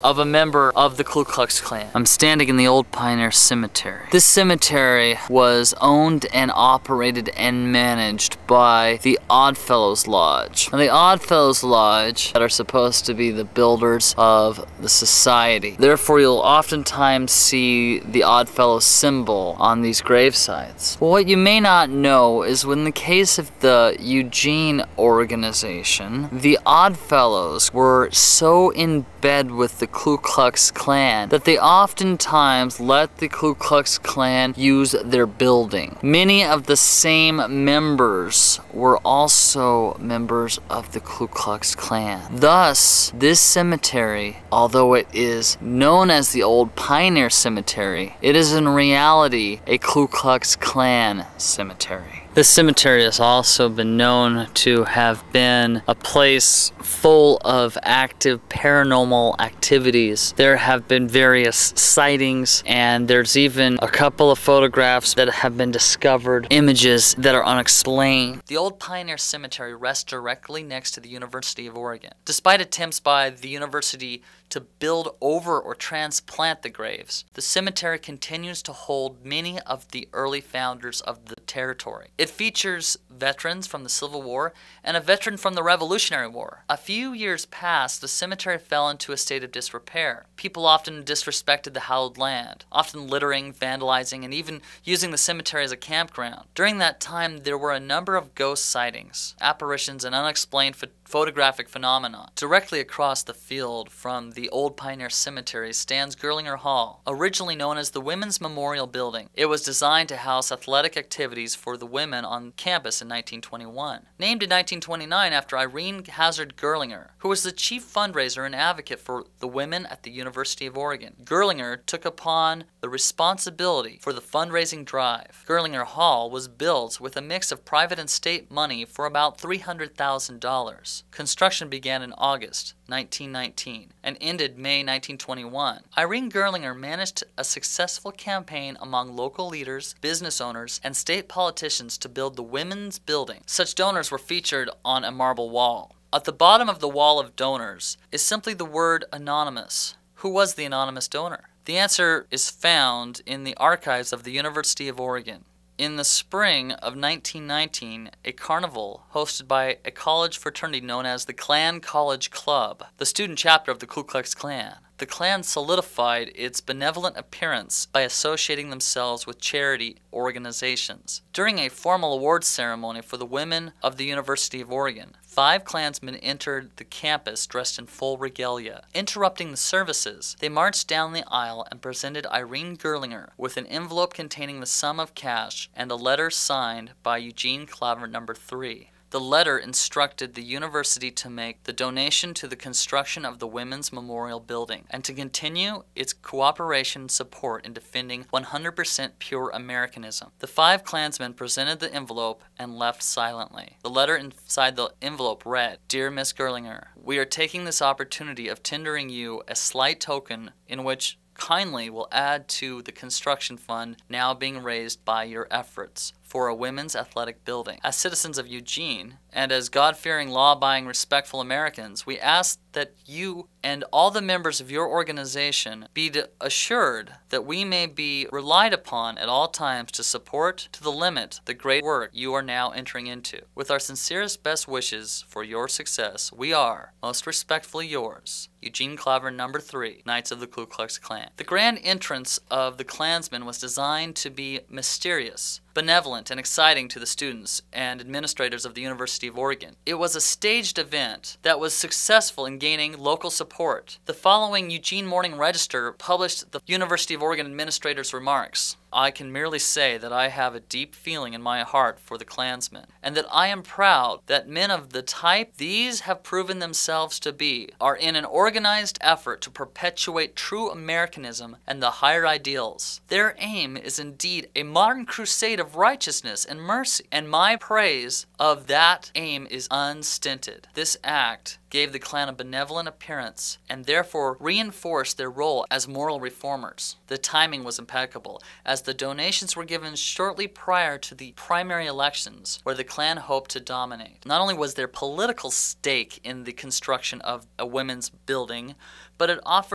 of a member of the Ku Klux Klan. I'm standing in the old Pioneer Cemetery. This cemetery was owned and operated and managed by the Oddfellows Lodge. Now, the Oddfellows Lodge that are supposed to be the builders of the society. Therefore, you'll oftentimes see the Oddfellows symbol on these gravesites. Well, what you may not know is when the case of the Eugene organization, the Oddfellows were so in bed with the Ku Klux Klan that they oftentimes let the Ku Klux Klan use their building. Many of the same members were also members of the Ku Klux Klan. Thus, this cemetery, although it is known as the Old Pioneer Cemetery, it is in reality a Ku Klux Klan cemetery. This cemetery has also been known to have been a place full of active paranormal activities. There have been various sightings, and there's even a couple of photographs that have been discovered, images that are unexplained. The Old Pioneer Cemetery rests directly next to the University of Oregon. Despite attempts by the university to build over or transplant the graves, the cemetery continues to hold many of the early founders of the territory. It features veterans from the Civil War and a veteran from the Revolutionary War. A few years past, the cemetery fell into a state of disrepair. People often disrespected the hallowed land, often littering, vandalizing, and even using the cemetery as a campground. During that time, there were a number of ghost sightings, apparitions, and unexplained photographic phenomena. Directly across the field from the Old Pioneer Cemetery stands Gerlinger Hall, originally known as the Women's Memorial Building. It was designed to house athletic activities for the women on campus in 1921. Named in 1929 after Irene Hazard Gerlinger, who was the chief fundraiser and advocate for the women at the University of Oregon. Gerlinger took upon the responsibility for the fundraising drive. Gerlinger Hall was built with a mix of private and state money for about $300,000. Construction began in August 1919 and ended May 1921. Irene Gerlinger managed a successful campaign among local leaders, business owners, and state politicians to build the women's building. Such donors were featured on a marble wall. At the bottom of the wall of donors is simply the word anonymous. Who was the anonymous donor? The answer is found in the archives of the University of Oregon. In the spring of 1919, a carnival hosted by a college fraternity known as the Klan College Club, the student chapter of the Ku Klux Klan. The Klan solidified its benevolent appearance by associating themselves with charity organizations. During a formal awards ceremony for the women of the University of Oregon, 5 Klansmen entered the campus dressed in full regalia. Interrupting the services, they marched down the aisle and presented Irene Gerlinger with an envelope containing the sum of cash and a letter signed by Eugene Claver No. 3. The letter instructed the university to make the donation to the construction of the Women's Memorial Building and to continue its cooperation and support in defending 100% pure Americanism. The 5 Klansmen presented the envelope and left silently. The letter inside the envelope read, "Dear Miss Gerlinger, we are taking this opportunity of tendering you a slight token in which kindly will add to the construction fund now being raised by your efforts for a women's athletic building. As citizens of Eugene, and as God-fearing, law-abiding, respectful Americans, we ask that you and all the members of your organization be assured that we may be relied upon at all times to support to the limit the great work you are now entering into. With our sincerest best wishes for your success, we are, most respectfully yours, Eugene Claver No. 3, Knights of the Ku Klux Klan." The grand entrance of the Klansmen was designed to be mysterious, benevolent, and exciting to the students and administrators of the University of Oregon. It was a staged event that was successful in gaining local support. The following Eugene Morning Register published the University of Oregon administrator's remarks. "I can merely say that I have a deep feeling in my heart for the Klansmen, and that I am proud that men of the type these have proven themselves to be are in an organized effort to perpetuate true Americanism and the higher ideals. Their aim is indeed a modern crusade of righteousness and mercy, and my praise of that aim is unstinted. This act gave the Klan a benevolent appearance and therefore reinforced their role as moral reformers. The timing was impeccable, as the donations were given shortly prior to the primary elections, where the Klan hoped to dominate. Not only was there political stake in the construction of a women's building, but it offered